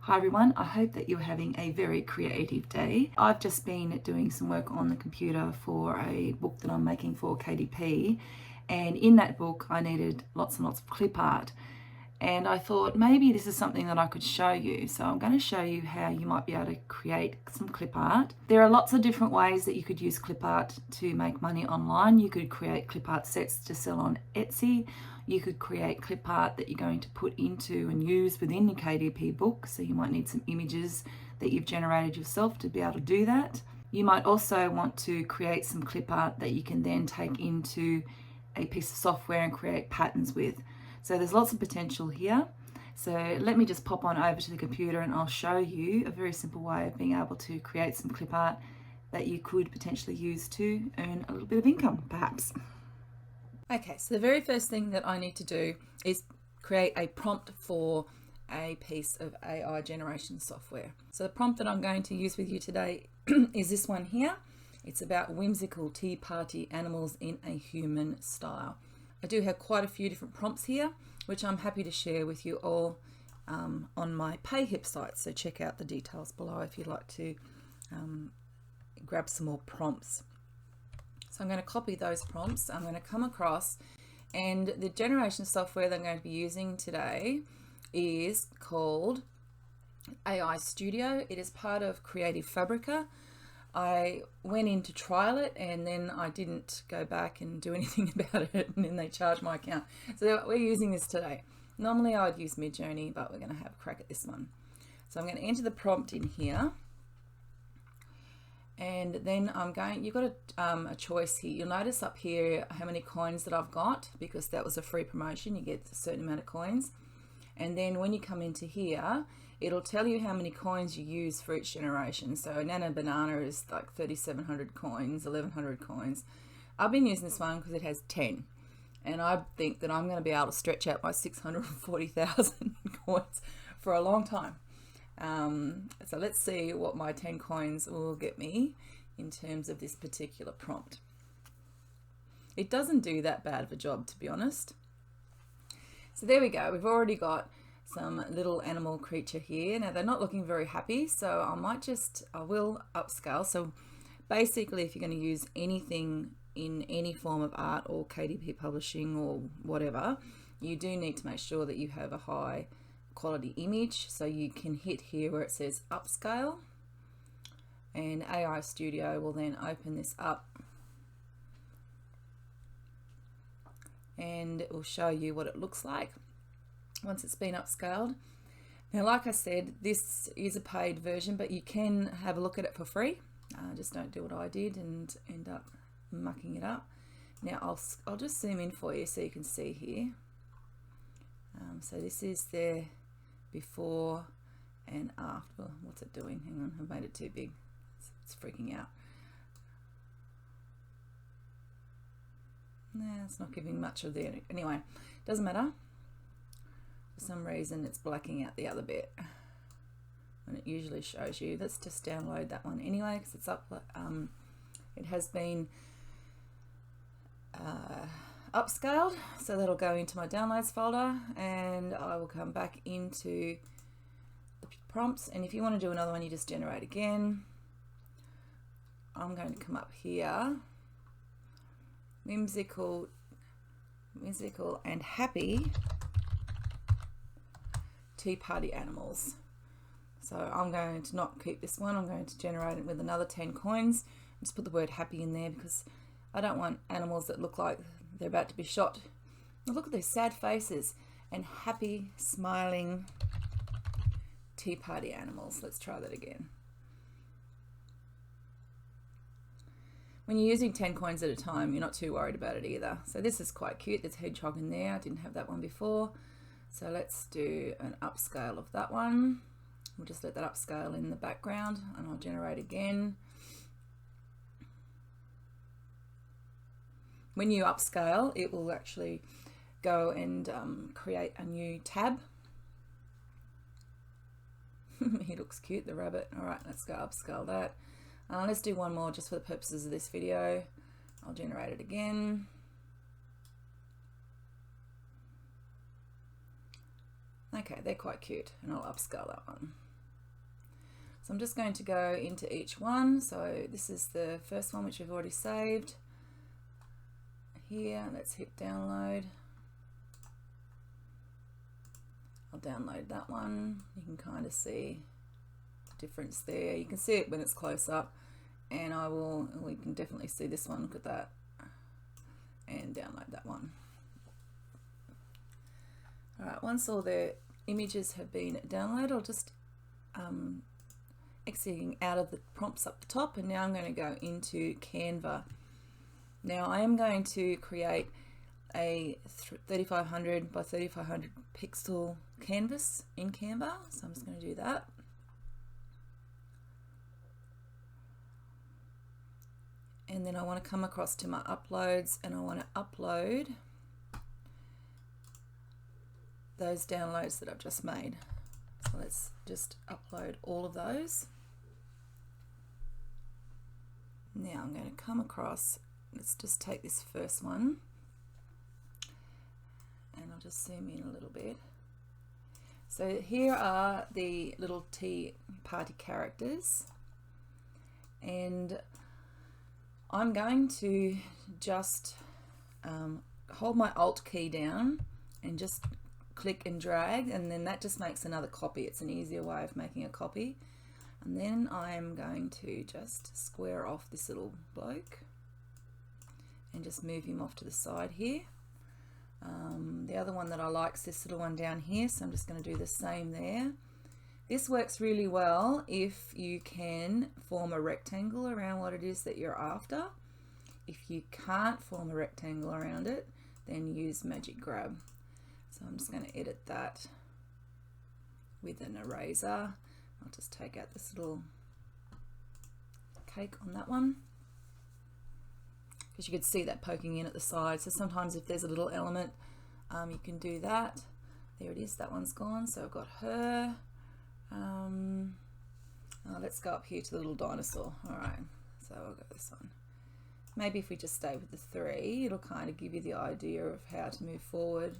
Hi everyone, I hope that you're having a very creative day. I've just been doing some work on the computer for a book that I'm making for KDP, and in that book I needed lots and lots of clip art, and I thought maybe this is something that I could show you. So I'm going to show you how you might be able to create some clip art. There are lots of different ways that you could use clip art to make money online. You could create clip art sets to sell on Etsy. You could create clip art that you're going to put into and use within your KDP book. So you might need some images that you've generated yourself to be able to do that. You might also want to create some clip art that you can then take into a piece of software and create patterns with. So there's lots of potential here. So let me just pop on over to the computer and I'll show you a very simple way of being able to create some clip art that you could potentially use to earn a little bit of income, perhaps. Okay, so the very first thing that I need to do is create a prompt for a piece of AI generation software. So the prompt that I'm going to use with you today is this one here. It's about whimsical tea party animals in a human style. I do have quite a few different prompts here, which I'm happy to share with you all on my PayHip site. So check out the details below if you'd like to grab some more prompts. So I'm going to copy those prompts. I'm going to come across, and the generation software that I'm going to be using today is called AI Studio. It is part of Creative Fabrica. I went in to trial it and then I didn't go back and do anything about it, and then they charged my account. So we're using this today. Normally I would use Midjourney, but we're going to have a crack at this one. So I'm going to enter the prompt in here, and then you've got a choice here. You'll notice up here how many coins that I've got, because that was a free promotion. You get a certain amount of coins. And then when you come into here, it'll tell you how many coins you use for each generation. So Nana Banana is like 3,700 coins, 1,100 coins. I've been using this one because it has 10. And I think that I'm going to be able to stretch out my 640,000 coins for a long time. So let's see what my 10 coins will get me in terms of this particular prompt. It doesn't do that bad of a job, to be honest. So there we go. We've already got some little animal creature here. Now they're not looking very happy, so I will upscale. So basically, if you're going to use anything in any form of art or KDP publishing or whatever, you do need to make sure that you have a high quality image. So you can hit here where it says upscale, and AI Studio will then open this up and it will show you what it looks like once it's been upscaled. Now, like I said, this is a paid version, but you can have a look at it for free. Just don't do what I did and end up mucking it up. Now I'll just zoom in for you so you can see here. So this is their before and after. What's it doing? Hang on, I've made it too big. It's freaking out. Nah, it's not giving much of the, anyway, doesn't matter. For some reason it's blacking out the other bit when it usually shows you. Let's just download that one anyway, because it's up. It has been upscaled, so that'll go into my downloads folder, and I will come back into the prompts. And if you want to do another one, you just generate again. I'm going to come up here, whimsical and happy tea party animals. So I'm going to not keep this one. I'm going to generate it with another 10 coins. Just put the word happy in there because I don't want animals that look like they're about to be shot. Now look at those sad faces, and happy, smiling tea party animals. Let's try that again. When you're using 10 coins at a time, you're not too worried about it either. So this is quite cute. There's a hedgehog in there. I didn't have that one before. So let's do an upscale of that one. We'll just let that upscale in the background, and I'll generate again. When you upscale, it will actually go and create a new tab. He looks cute, the rabbit. All right, let's go upscale that. Let's do one more just for the purposes of this video. I'll generate it again. Okay, they're quite cute, and I'll upscale that one. So I'm just going to go into each one. So this is the first one which we've already saved. Here, let's hit download. I'll download that one. You can kind of see the difference there. You can see it when it's close up, and we can definitely see this one. Look at that. And download that one. All right, once all the images have been downloaded, I'll just exiting out of the prompts up the top, and now I'm going to go into Canva. Now I am going to create a 3500 by 3500 pixel canvas in Canva, so I'm just going to do that. And then I want to come across to my uploads, and I want to upload those downloads that I've just made. So let's just upload all of those. Now I'm going to come across, let's just take this first one, and I'll just zoom in a little bit. So here are the little tea party characters, and I'm going to just hold my Alt key down and just click and drag, and then that just makes another copy. It's an easier way of making a copy. And then I'm going to just square off this little bloke and just move him off to the side here. The other one that I like is this little one down here, so I'm just going to do the same there. This works really well if you can form a rectangle around what it is that you're after. If you can't form a rectangle around it, then use Magic Grab. So I'm just going to edit that with an eraser. I'll just take out this little cake on that one, because you could see that poking in at the side. So sometimes if there's a little element, you can do that. There it is, that one's gone. So I've got her. Let's go up here to the little dinosaur. Alright, so I'll go this one. Maybe if we just stay with the 3, it'll kind of give you the idea of how to move forward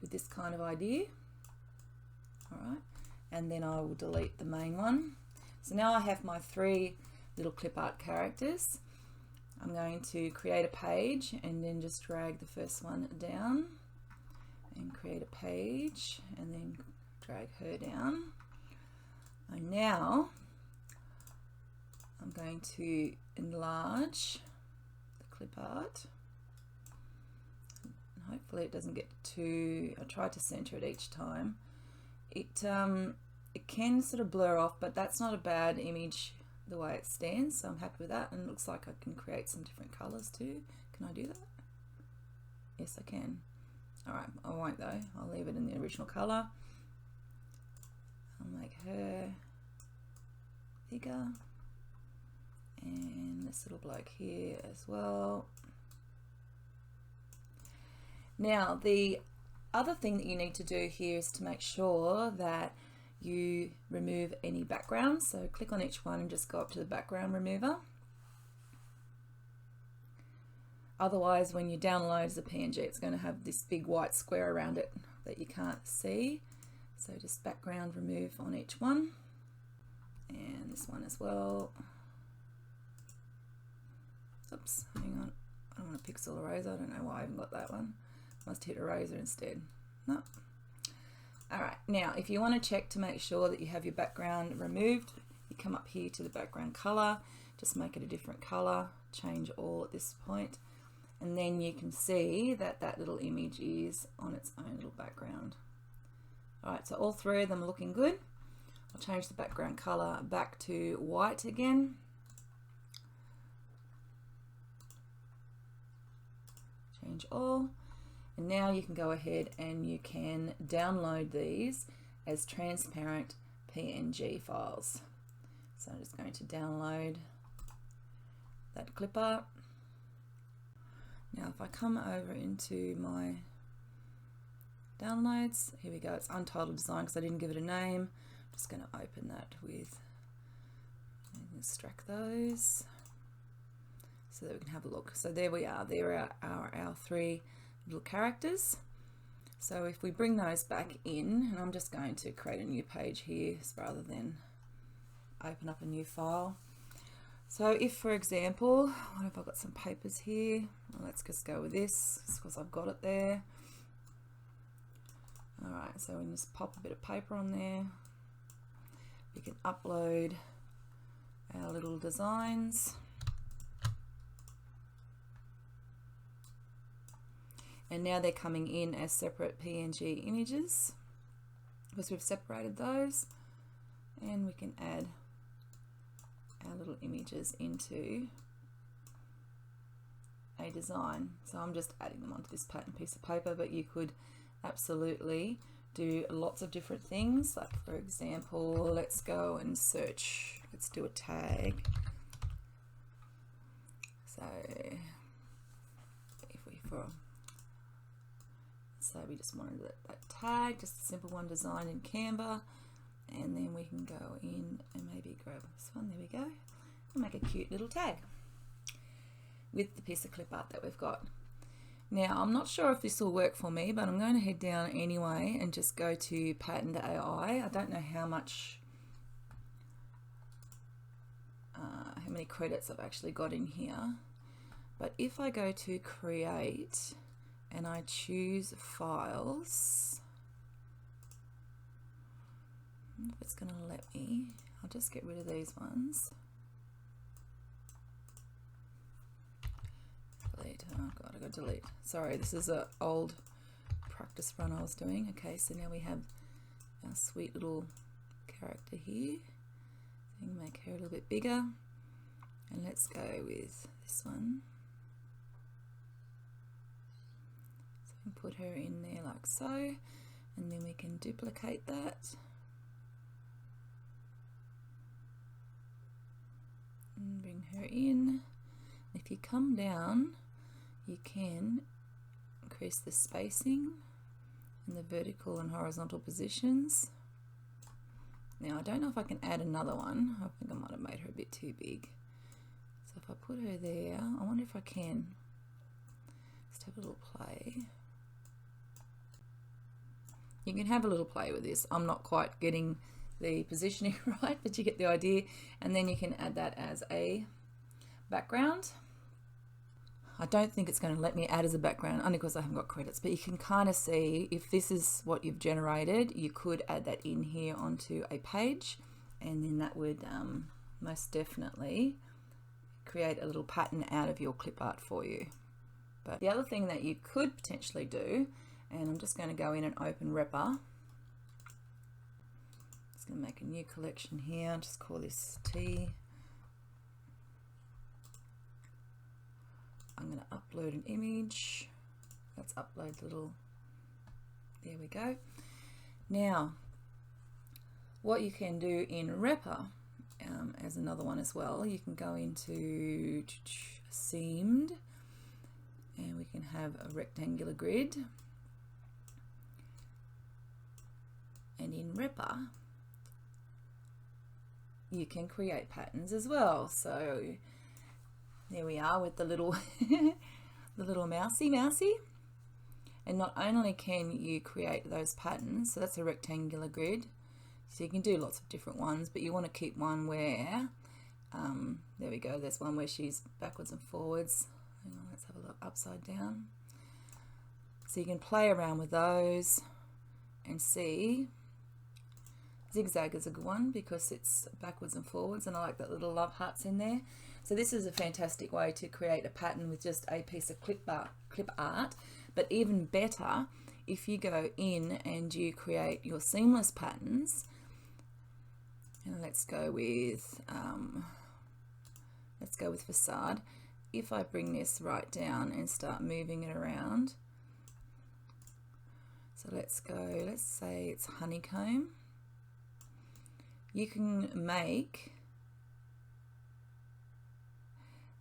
with this kind of idea. Alright, and then I will delete the main one. So now I have my 3 little clip art characters. I'm going to create a page and then just drag the first one down and create a page and then drag her down. And now I'm going to enlarge the clip art. Hopefully it doesn't get too, I try to center it each time. It can sort of blur off, but that's not a bad image the way it stands, so I'm happy with that. And it looks like I can create some different colors too. Can I do that? Yes, I can. Alright, I won't though. I'll leave it in the original color. I'll make her bigger, and this little bloke here as well. Now the other thing that you need to do here is to make sure that you remove any backgrounds. So click on each one and just go up to the background remover. Otherwise, when you download as a PNG, it's going to have this big white square around it that you can't see. So just background remove on each one, and this one as well. Oops, hang on, I don't want a pixel eraser. I don't know why I haven't got that one. Must hit eraser instead. No. Alright, now if you want to check to make sure that you have your background removed, you come up here to the background color, just make it a different color, change all at this point, and then you can see that that little image is on its own little background. Alright, so all 3 of them are looking good. I'll change the background color back to white again. Change all. And now you can go ahead and you can download these as transparent PNG files. So I'm just going to download that clip art. Now if I come over into my downloads, here we go, it's untitled design because I didn't give it a name. I'm just going to open that with, and extract those so that we can have a look. So there we are, there are our 3 little characters. So if we bring those back in, and I'm just going to create a new page here rather than open up a new file. So if, for example, what if I've got some papers here? Well, let's just go with this because I've got it there. All right, so we just pop a bit of paper on there. We can upload our little designs. And now they're coming in as separate PNG images because we've separated those. And we can add our little images into a design. So I'm just adding them onto this pattern piece of paper, but you could absolutely do lots of different things. Like, for example, let's go and search, let's do a tag. So if we we just wanted that tag, just a simple one designed in Canva, and then we can go in and maybe grab this one, there we go, and make a cute little tag with the piece of clip art that we've got. Now, I'm not sure if this will work for me, but I'm going to head down anyway and just go to Pattern.ai. I don't know how many credits I've actually got in here, but if I go to Create and I choose Files, if it's going to let me, I'll just get rid of these ones. Delete. Oh god, I got to delete. Sorry, this is an old practice run I was doing. Okay, so now we have our sweet little character here. So we can make her a little bit bigger, and let's go with this one. So we can put her in there like so, and then we can duplicate that. And bring her in. If you come down, you can increase the spacing and the vertical and horizontal positions. Now, I don't know if I can add another one. I think I might have made her a bit too big. So if I put her there, I wonder if I can just have a little play. You can have a little play with this. I'm not quite getting the positioning right, but you get the idea. And then you can add that as a background. I don't think it's going to let me add as a background only because I haven't got credits, but you can kind of see if this is what you've generated, you could add that in here onto a page, and then that would most definitely create a little pattern out of your clip art for you. But the other thing that you could potentially do, and I'm just going to go in and open Repper. Just going to make a new collection here, just call this T. I'm going to upload an image. Let's upload the little, there we go. Now, what you can do in Repper, as another one as well, you can go into Seamed, and we can have a rectangular grid. And in Repper, you can create patterns as well. So there we are with the little the little mousy. And not only can you create those patterns, so that's a rectangular grid, so you can do lots of different ones, but you want to keep one where there we go, there's one where she's backwards and forwards. Hang on, let's have a look, upside down. So you can play around with those and see. Zigzag is a good one because it's backwards and forwards, and I like that little love hearts in there. So this is a fantastic way to create a pattern with just a piece of clip art, but even better if you go in and you create your seamless patterns. And let's go with facade. If I bring this right down and start moving it around, so let's say it's honeycomb. You can make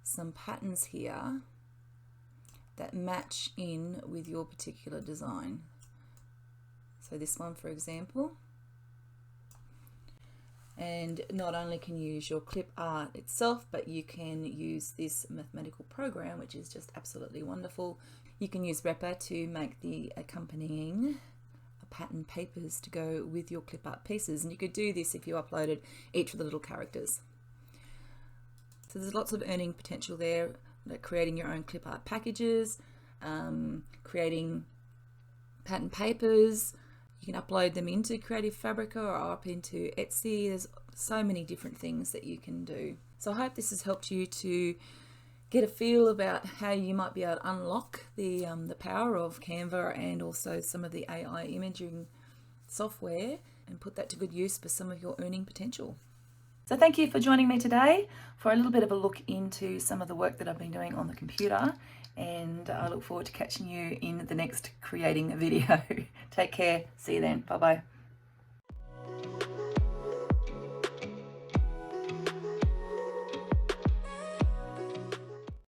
some patterns here that match in with your particular design. So this one, for example. And not only can you use your clip art itself, but you can use this mathematical program, which is just absolutely wonderful. You can use Repper to make the accompanying pattern papers to go with your clip art pieces, and you could do this if you uploaded each of the little characters. So there's lots of earning potential there, like creating your own clip art packages, creating pattern papers. You can upload them into Creative Fabrica or up into Etsy. There's so many different things that you can do. So I hope this has helped you to get a feel about how you might be able to unlock the power of Canva and also some of the AI imaging software and put that to good use for some of your earning potential. So thank you for joining me today for a little bit of a look into some of the work that I've been doing on the computer, and I look forward to catching you in the next creating video. Take care. See you then. Bye bye.